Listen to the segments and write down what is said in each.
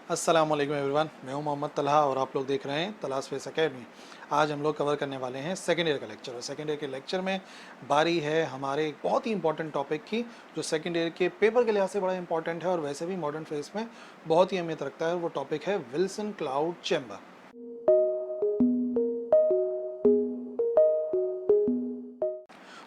अस्सलाम वालेकुम एवरीवन, मैं हूं मोहम्मद तलहा और आप लोग देख रहे हैं तलहा स्पेस एकेडमी। आज हम लोग कवर करने वाले हैं सेकेंड ईयर का लेक्चर और सेकेंड ईयर के लेक्चर में बारी है हमारे एक बहुत ही इंपॉर्टेंट टॉपिक की, जो सेकेंड ईयर के पेपर के लिहाज से बड़ा इंपॉर्टेंट है और वैसे भी मॉडर्न फेस में बहुत ही अहमियत रखता है। वो टॉपिक है विल्सन क्लाउड चैम्बर।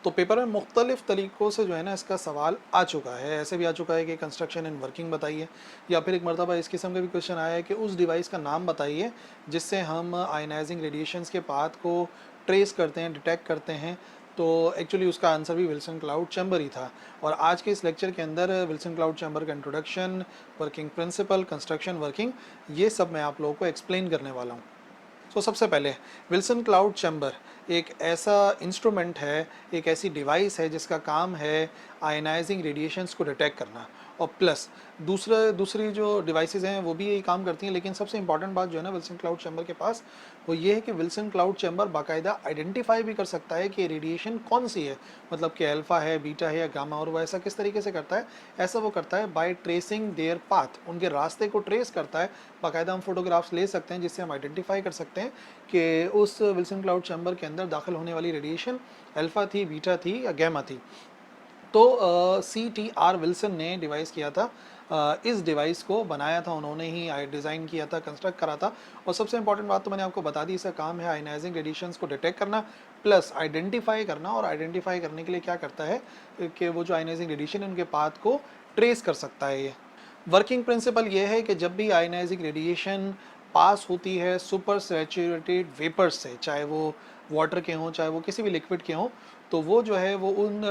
तो पेपर में मुख्तलिफ तरीक़ों से जो है ना इसका सवाल आ चुका है। ऐसे भी आ चुका है कि कंस्ट्रक्शन एंड वर्किंग बताइए, या फिर एक मरतबा इस किस्म का भी क्वेश्चन आया है कि उस डिवाइस का नाम बताइए जिससे हम आयनाइजिंग रेडिएशंस के पाथ को ट्रेस करते हैं, डिटेक्ट करते हैं। तो एक्चुअली उसका आंसर भी विल्सन क्लाउड चैम्बर ही था। और आज के इस लेक्चर के अंदर विल्सन क्लाउड चैम्बर का introduction, working principle, construction, working, ये सब मैं आप लोगों को एक्सप्लेन करने वाला हूँ। सबसे पहले विल्सन क्लाउड चैम्बर एक ऐसा इंस्ट्रूमेंट है, एक ऐसी डिवाइस है जिसका काम है आयनाइजिंग रेडिएशंस को डिटेक्ट करना। और प्लस दूसरी जो डिवाइसेस हैं वो भी यही काम करती हैं, लेकिन सबसे इंपॉर्टेंट बात जो है ना विल्सन क्लाउड चैम्बर के पास, वो ये है कि विल्सन क्लाउड चैम्बर बाकायदा आइडेंटिफाई भी कर सकता है कि रेडिएशन कौन सी है, मतलब कि अल्फ़ा है, बीटा है या गामा। और वो ऐसा किस तरीके से करता है? ऐसा वो करता है बाय ट्रेसिंग देयर पाथ, उनके रास्ते को ट्रेस करता है। बाकायदा हम फोटोग्राफ्स ले सकते हैं जिससे हम आइडेंटिफाई कर सकते हैं कि उस विल्सन क्लाउड चैम्बर के अंदर दाखिल होने वाली रेडिएशन अल्फ़ा थी, बीटा थी या गैमा थी। तो CTR विल्सन ने डिवाइस किया था, इस डिवाइस को बनाया था उन्होंने ही, डिज़ाइन किया था, कंस्ट्रक्ट करा था। और सबसे इंपॉर्टेंट बात तो मैंने आपको बता दी, इसका काम है आयनाइजिंग रेडिएशंस को डिटेक्ट करना प्लस आइडेंटिफाई करना। और आइडेंटिफाई करने के लिए क्या करता है कि वो जो आयनाइजिंग रेडिएशन है उनके पाथ को ट्रेस कर सकता है। ये वर्किंग प्रिंसिपल ये है कि जब भी आयनाइजिंग रेडिएशन पास होती है सुपर सैचुरेटेड वेपर्स से, चाहे वो वाटर के हों चाहे वो किसी भी लिक्विड के हों, तो वो जो है वो उन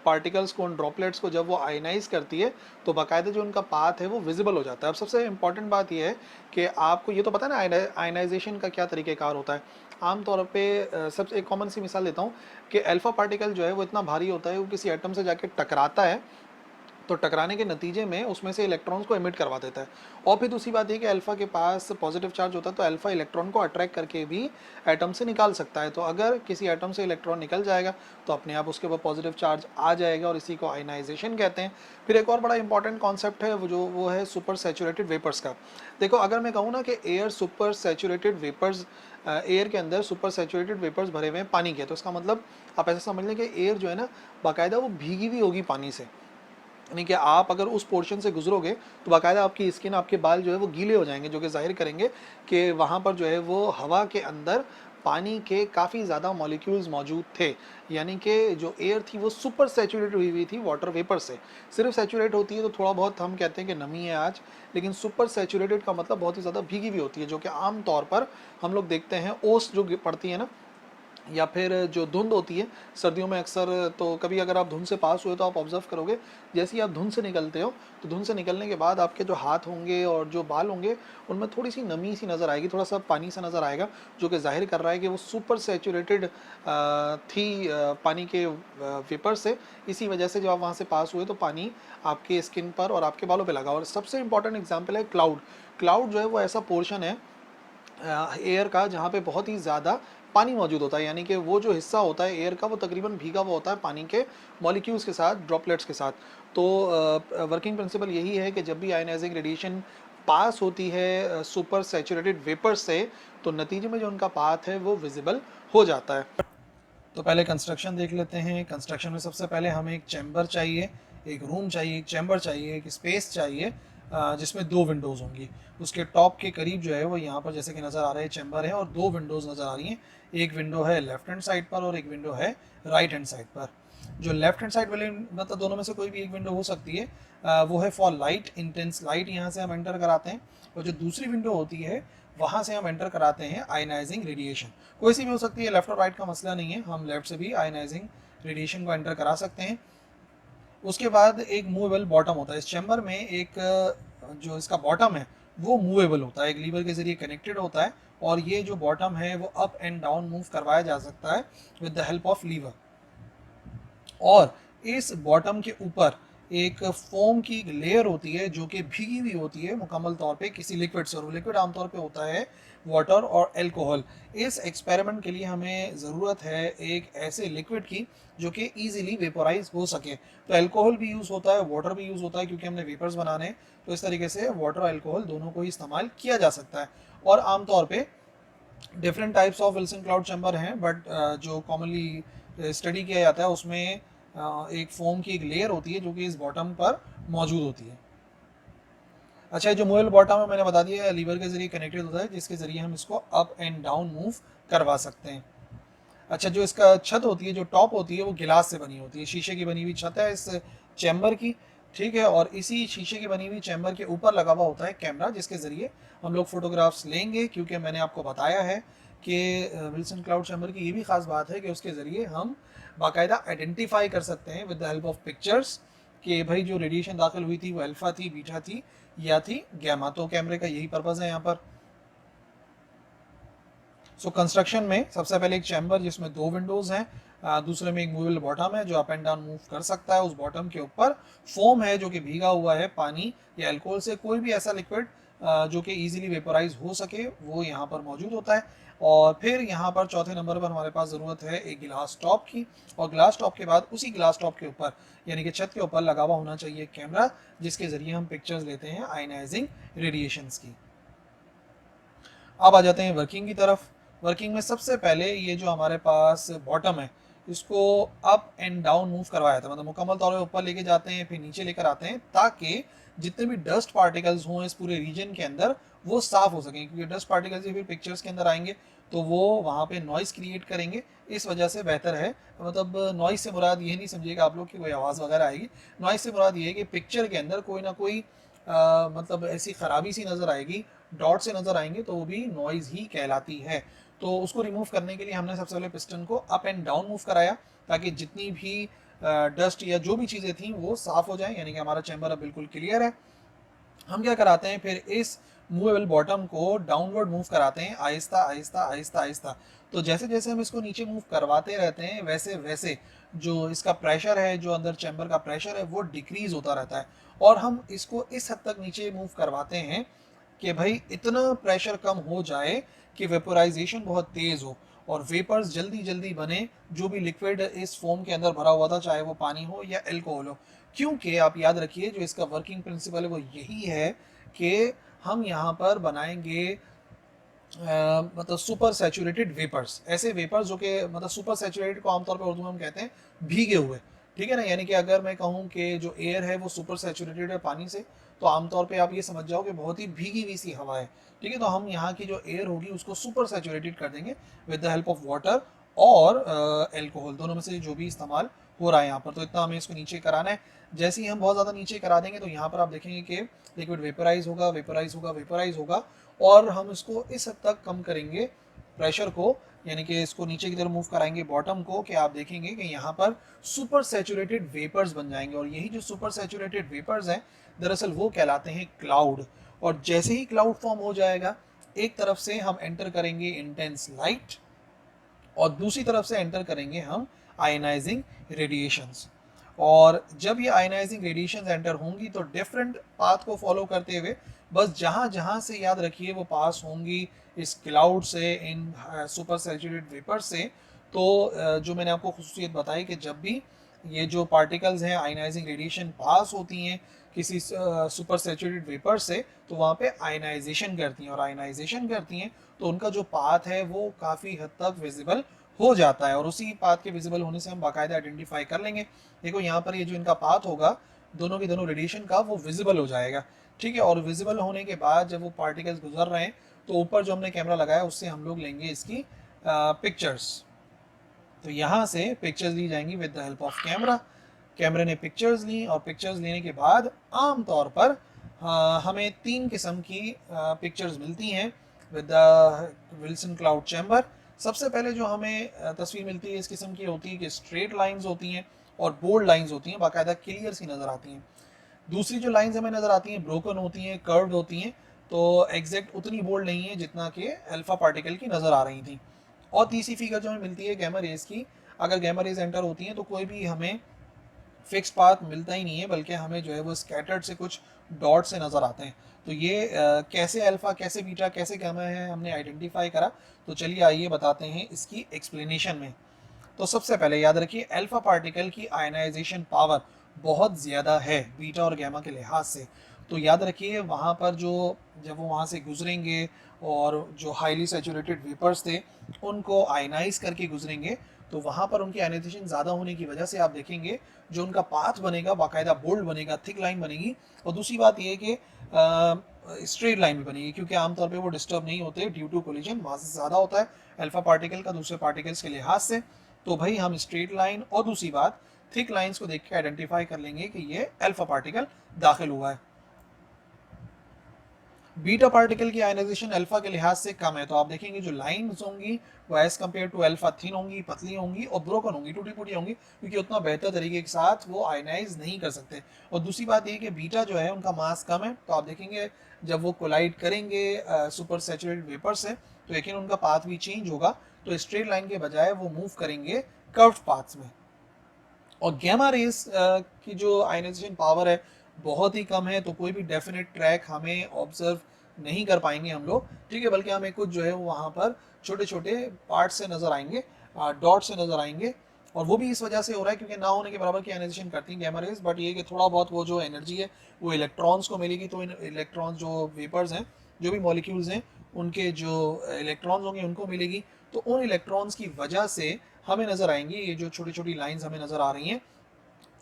पार्टिकल्स को, उन ड्रॉपलेट्स को जब वो आयनाइज करती है तो बाकायदा जो उनका पाथ है वो विजिबल हो जाता है। अब सबसे इंपॉर्टेंट बात ये है कि आपको ये तो पता है ना आयनाइजेशन का क्या तरीक़ेकार होता है। आमतौर पे सबसे एक कॉमन सी मिसाल देता हूँ कि अल्फ़ा पार्टिकल जो है वो इतना भारी होता है, वो किसी एटम से जाके टकराता है, तो टकराने के नतीजे में उसमें से इलेक्ट्रॉन्स को एमिट करवा देता है। और फिर दूसरी बात ये कि अल्फ़ा के पास पॉजिटिव चार्ज होता है, तो अल्फ़ा इलेक्ट्रॉन को अट्रैक्ट करके भी एटम से निकाल सकता है। तो अगर किसी एटम से इलेक्ट्रॉन निकल जाएगा तो अपने आप उसके ऊपर पॉजिटिव चार्ज आ जाएगा, और इसी को आयनाइजेशन कहते हैं। फिर एक और बड़ा इंपॉर्टेंट कॉन्सेप्ट है वो है सुपर सैचुरेटेड वेपर्स का। देखो, अगर मैं कहूँ ना कि air super saturated vapours, air के अंदर सुपर सैचुरेटेड वेपर्स भरे हुए हैं पानी के, तो इसका मतलब आप ऐसा समझ लें कि एयर जो है ना बाकायदा वो भीगी हुई होगी पानी से। यानी कि आप अगर उस पोर्शन से गुजरोगे तो बाकायदा आपकी स्किन, आपके बाल जो है वो गीले हो जाएंगे, जो कि जाहिर करेंगे कि वहाँ पर जो है वो हवा के अंदर पानी के काफ़ी ज़्यादा मॉलिक्यूल्स मौजूद थे। यानी कि जो एयर थी वो सुपर सैचुरेट हुई थी वाटर वेपर से। सिर्फ सैचुरेट होती है तो थोड़ा बहुत हम कहते हैं कि नमी है आज, लेकिन सुपर सैचुरेटेड का मतलब बहुत ही ज़्यादा भीगी हुई होती है, जो कि आम तौर पर हम लोग देखते हैं ओस जो पड़ती है ना, या फिर जो धुंध होती है सर्दियों में अक्सर। तो कभी अगर आप धुंध से पास हुए तो आप ऑब्जर्व करोगे, जैसे ही आप धुंध से निकलते हो तो धुंध से निकलने के बाद आपके जो हाथ होंगे और जो बाल होंगे उनमें थोड़ी सी नमी सी नज़र आएगी, थोड़ा सा पानी सा नज़र आएगा, जो कि जाहिर कर रहा है कि वो सुपर सैचुरेटेड थी पानी के वेपर से। इसी वजह से जब आप वहाँ से पास हुए तो पानी आपके स्किन पर और आपके बालों पर लगा। और सबसे इंपॉर्टेंट एग्जाम्पल है क्लाउड। क्लाउड जो है वो ऐसा पोर्शन है एयर का जहाँ पे बहुत ही ज़्यादा पानी मौजूद होता है। यानी कि वो जो हिस्सा होता है एयर का वो तकरीबन भीगा हुआ होता है पानी के मॉलिक्यूल्स के साथ, ड्रॉपलेट्स के साथ। तो वर्किंग प्रिंसिपल यही है कि जब भी आयनाइजिंग रेडिएशन पास होती है सुपर सैचुरेटेड वेपर से, तो नतीजे में जो उनका पाथ है वो विजिबल हो जाता है। तो पहले कंस्ट्रक्शन देख लेते हैं। कंस्ट्रक्शन में सबसे पहले हमें एक चैम्बर चाहिए, एक रूम चाहिए, एक चैम्बर चाहिए, एक स्पेस चाहिए जिसमें दो विंडोज़ होंगी। उसके टॉप के करीब जो है वो यहाँ पर जैसे कि नज़र आ रहा है चैम्बर है, और दो विंडोज़ नज़र आ रही हैं। एक विंडो है लेफ्ट हैंड साइड पर और एक विंडो है राइट हैंड साइड पर। जो लेफ्ट हैंड साइड वाले, मतलब दोनों में से कोई भी एक विंडो हो सकती है, वो है फॉर लाइट, इंटेंस लाइट, यहाँ से हम एंटर कराते हैं। और जो दूसरी विंडो होती है वहाँ से हम एंटर कराते हैं आयनाइजिंग रेडिएशन। कोई सी भी हो सकती है, लेफ्ट और राइट का मसला नहीं है, हम लेफ्ट से भी आयनाइजिंग रेडिएशन को एंटर करा सकते हैं। उसके बाद एक मूवेबल बॉटम होता है इस चैम्बर में। एक जो इसका बॉटम है वो मूवेबल होता है, एक लीवर के जरिए कनेक्टेड होता है, और ये जो बॉटम है वो अप एंड डाउन मूव करवाया जा सकता है with the help of lever. और इस बॉटम के ऊपर एक फोम की एक लेयर होती है जो कि भीगी हुई होती है मुकम्मल तौर पे किसी लिक्विड से, और लिक्विड आमतौर पे होता है वाटर और अल्कोहल। इस एक्सपेरिमेंट के लिए हमें ज़रूरत है एक ऐसे लिक्विड की जो कि ईजिली वेपोराइज हो सके। तो अल्कोहल भी यूज़ होता है, वाटर भी यूज़ होता है, क्योंकि हमने वेपर्स बनाने हैं, तो इस तरीके से वाटर और अल्कोहल दोनों को ही इस्तेमाल किया जा सकता है। और आमतौर पे different types of Wilson cloud chamber हैं, बट जो कॉमनली स्टडी किया जाता है उसमें एक फोम की एक लेयर होती है जो कि इस बॉटम पर मौजूद होती है। अच्छा, जो मूवेबल बॉटम है मैंने बता दिया लीवर के जरिए कनेक्टेड होता है, जिसके जरिए हम इसको अप एंड डाउन मूव करवा सकते हैं। अच्छा, जो इसका छत होती है, जो टॉप होती है, वो गिलास से बनी होती है, शीशे की बनी हुई छत है इस चैम्बर की, ठीक है। और इसी शीशे की बनी हुई चैम्बर के ऊपर लगा हुआ होता है कैमरा, जिसके ज़रिए हम लोग फोटोग्राफ्स लेंगे, क्योंकि मैंने आपको बताया है कि विल्सन क्लाउड चैम्बर की ये भी खास बात है कि उसके ज़रिए हम बाकायदा आइडेंटिफाई कर सकते हैं with the help of pictures कि भाई जो रेडिएशन दाखिल हुई थी वो अल्फा थी, बीटा थी या थी गैमा। तो कैमरे का यही पर्पज़ है यहाँ पर। सो कंस्ट्रक्शन में सबसे पहले एक चैम्बर जिसमें दो विंडोज हैं, दूसरे में एक मूवेबल बॉटम है जो अप एंड डाउन मूव कर सकता है। उस बॉटम के ऊपर फोम है जो कि भीगा हुआ है पानी या अल्कोहल से, कोई भी ऐसा लिक्विड जो कि इजीली वेपोराइज हो सके वो यहाँ पर मौजूद होता है। और फिर यहाँ पर चौथे नंबर पर हमारे पास ज़रूरत है एक गिलास टॉप की, और ग्लास टॉप के बाद उसी ग्लास टॉप के ऊपर यानी कि छत के ऊपर लगा हुआ होना चाहिए कैमरा, जिसके ज़रिए हम पिक्चर्स लेते हैं आयनाइजिंग रेडिएशंस की। अब आ जाते हैं वर्किंग की तरफ। वर्किंग में सबसे पहले ये जो हमारे पास बॉटम है इसको अप एंड डाउन मूव करवाया था, मतलब मुकम्मल तौर पर ऊपर लेके जाते हैं फिर नीचे लेकर आते हैं, ताकि जितने भी डस्ट पार्टिकल्स हों इस पूरे रीजन के अंदर वो साफ हो सकें, क्योंकि डस्ट पार्टिकल्स ही फिर पिक्चर्स के अंदर आएंगे तो वो वहाँ पे नॉइस क्रिएट करेंगे। इस वजह से बेहतर है, मतलब नॉइस से मुराद ये नहीं समझिएगा आप लोग कि कोई आवाज़ वगैरह आएगी। नॉइस से मुराद ये है कि पिक्चर के अंदर कोई ना कोई मतलब ऐसी खराबी सी नज़र आएगी, डॉट से नज़र आएंगे, तो वो भी नॉइज़ ही कहलाती है। तो उसको रिमूव करने के लिए हमने सबसे पहले पिस्टन को अप एंड डाउन मूव कराया, ताकि जितनी भी डस्ट या जो भी चीज़ें थी वो साफ़ हो जाए, यानी कि हमारा चैम्बर अब बिल्कुल क्लियर है। हम क्या कराते हैं फिर इस मूवेबल बॉटम को डाउनवर्ड मूव कराते हैं आहिस्ता आहिस्ता आहिस्ता आहिस्ता। तो जैसे जैसे हम इसको नीचे मूव करवाते रहते हैं वैसे वैसे जो इसका प्रेशर है, जो अंदर चैम्बर का प्रेशर है, वो डिक्रीज होता रहता है। और हम इसको इस हद तक नीचे मूव करवाते हैं कि भाई इतना प्रेशर कम हो जाए कि वेपोराइजेशन बहुत तेज़ हो और वेपर्स जल्दी जल्दी बने, जो भी लिक्विड इस फोम के अंदर भरा हुआ था, चाहे वो पानी हो या एल्कोहल हो। क्योंकि आप याद रखिए जो इसका वर्किंग प्रिंसिपल है वो यही है कि हम यहाँ पर बनाएंगे मतलब सुपर सैचुरेटेड वेपर्स, ऐसे वेपर्स जो कि मतलब सुपर सैचुरेटेड को आमतौर पर उर्दू में हम कहते हैं भीगे हुए, ठीक है ना। यानी कि अगर मैं कहूँ कि जो एयर है वो सुपर सैचुरेटेड है पानी से, तो आमतौर पे आप ये समझ जाओ कि बहुत ही भीगी हुई सी हवा है, ठीक है। तो हम यहाँ की जो एयर होगी उसको सुपर सैचुरेटेड कर देंगे with the help of water और एल्कोहल, दोनों में से जो भी इस्तेमाल हो रहा है यहाँ पर। तो इतना हमें इसको नीचे कराना है। जैसे ही हम बहुत ज़्यादा नीचे करा देंगे तो यहाँ पर आप देखेंगे कि लिक्विड वेपराइज होगा वेपराइज होगा वेपराइज होगा, और हम इसको इस हद तक कम करेंगे प्रेशर को, यानी कि इसको नीचे की तरफ मूव कराएंगे बॉटम को, कि आप देखेंगे कि यहाँ पर सुपर सैचुरेटेड वेपर्स बन जाएंगे। और यही जो सुपर सैचुरेटेड वेपर्स हैं दरअसल वो कहलाते हैं क्लाउड। और जैसे ही क्लाउड फॉर्म हो जाएगा, एक तरफ से हम एंटर करेंगे इंटेंस लाइट और दूसरी तरफ से एंटर करेंगे हम आयनाइजिंग रेडिएशंस। और जब ये आयनाइजिंग रेडिएशंस एंटर होंगी तो डिफरेंट पाथ को फॉलो करते हुए बस जहाँ जहाँ से याद रखिए वो पास होंगी इस क्लाउड से, इन सुपर सैचुरेटेड वेपर से। तो जो मैंने आपको खुसूसियत बताई कि जब भी ये जो पार्टिकल्स हैं आयनाइजिंग रेडिएशन पास होती हैं किसी सुपर सैचुरेटेड वेपर से, तो वहाँ पे आयनाइजेशन करती हैं, और आयनाइजेशन करती हैं तो उनका जो पाथ है वो काफ़ी हद तक विजिबल हो जाता है। और उसी पाथ के विजिबल होने से हम बाकायदा आइडेंटिफाई कर लेंगे। देखो यहाँ पर ये जो इनका पाथ होगा दोनों के दोनों रेडिएशन का वो विजिबल हो जाएगा, ठीक है। और विजिबल होने के बाद जब वो पार्टिकल्स गुजर रहे हैं तो ऊपर जो हमने कैमरा लगाया उससे हम लोग लेंगे इसकी पिक्चर्स। तो यहाँ से पिक्चर्स ली जाएंगी with the help of camera. कैमरे ने पिक्चर्स ली और पिक्चर्स लेने के बाद आमतौर पर हमें तीन किस्म की पिक्चर्स मिलती हैं with the Wilson cloud chamber. सबसे पहले जो हमें तस्वीर मिलती है इस किस्म की होती है कि स्ट्रेट लाइंस होती हैं और बोल्ड लाइंस होती हैं, बाकायदा क्लियर सी नज़र आती हैं। दूसरी जो लाइंस हमें नज़र आती हैं ब्रोकन होती हैं, कर्व्ड होती हैं, तो एग्जैक्ट उतनी बोल्ड नहीं है जितना कि अल्फा पार्टिकल की नज़र आ रही थी। और तीसरी फिगर जो हमें मिलती है गैमा रेज की, अगर गैमा रेज एंटर होती हैं तो कोई भी हमें फिक्स्ड पाथ मिलता ही नहीं है, बल्कि हमें जो है वो स्कैटर्ड से कुछ डॉट से नज़र आते हैं। तो ये कैसे अल्फ़ा, कैसे बीटा, कैसे गामा है हमने आइडेंटिफाई करा। तो चलिए आइए बताते हैं इसकी एक्सप्लेनेशन में। तो सबसे पहले याद रखिए अल्फा पार्टिकल की आयनाइजेशन पावर बहुत ज़्यादा है बीटा और गैमा के लिहाज से। तो याद रखिए वहाँ पर जो जब वो वहाँ से गुजरेंगे और जो हाईली सैचुरेटेड वेपर्स थे उनको आयनाइज करके गुजरेंगे, तो वहाँ पर उनकी आयनाइजेशन ज़्यादा होने की वजह से आप देखेंगे जो उनका पाथ बनेगा बाकायदा बोल्ड बनेगा, थिक लाइन बनेगी। और दूसरी बात ये है कि स्ट्रेट लाइन भी बनेगी, क्योंकि आमतौर पे वो डिस्टर्ब नहीं होते ड्यू टू कोलिजन, मास ज़्यादा होता है अल्फा पार्टिकल का दूसरे पार्टिकल्स के लिहाज से। तो भाई हम स्ट्रेट लाइन और दूसरी बात थिक लाइंस को देख के आइडेंटिफाई कर लेंगे कि ये अल्फा पार्टिकल दाखिल हुआ है। बीटा पार्टिकल की आयनाइजेशन अल्फा के लिहाज से कम है, तो आप देखेंगे जो लाइंस होंगी वो as compare to alpha thin होंगी, पतली होंगी और ब्रोकन होंगी, टूटी फूटी होंगी, क्योंकि उतना बेहतर तरीके के साथ वो आयनाइज नहीं कर सकते। और दूसरी बात ये कि बीटा जो है उनका मास कम है, तो आप देखेंगे जब वो कोलाइड करेंगे सुपर सैचुरेटेड वेपर से तो यकीन उनका पाथ भी चेंज होगा, तो स्ट्रेट लाइन के बजाय वो मूव करेंगे कर्व्ड पाथ्स में। और गैमा रेस की जो आयनाइजेशन पावर है बहुत ही कम है, तो कोई भी डेफिनेट ट्रैक हमें ऑब्जर्व नहीं कर पाएंगे हम लोग, ठीक है, बल्कि हमें कुछ जो है वहाँ पर छोटे छोटे पार्ट से नज़र आएंगे, डॉट से नज़र आएंगे। और वो भी इस वजह से हो रहा है क्योंकि ना होने के बराबर की आयनाइजेशन करती हैं गैमा रेस, बट ये कि थोड़ा बहुत वो जो एनर्जी है वो इलेक्ट्रॉन्स को मिलेगी। तो इन इलेक्ट्रॉन्स जो वेपर्स हैं, जो भी मॉलिक्यूल्स हैं, उनके जो इलेक्ट्रॉन्स होंगे उनको मिलेगी। तो उन इलेक्ट्रॉन्स की वजह से हमें नज़र आएंगी ये जो छोटी छोटी लाइंस हमें नज़र आ रही हैं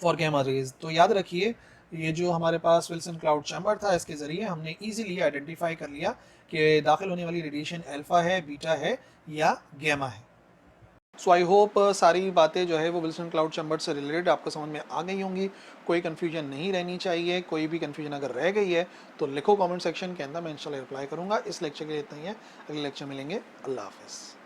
फॉर गैमा रेज। तो याद रखिए ये जो हमारे पास विल्सन क्लाउड चैम्बर था इसके ज़रिए हमने इजीली आइडेंटिफाई कर लिया कि दाखिल होने वाली रेडिएशन अल्फा है, बीटा है या गैमा है। सो आई होप सारी बातें जो है वो विल्सन क्लाउड चैम्बर से रिलेटेड आपको समझ में आ गई होंगी, कोई कन्फ्यूजन नहीं रहनी चाहिए। कोई भी कन्फ्यूजन अगर रह गई है तो लिखो कमेंट सेक्शन के अंदर, मैं इंशाल्लाह रिप्लाई करूंगा। इस लेक्चर के लिए इतना ही है, अगले लेक्चर मिलेंगे। अल्लाह हाफिज़।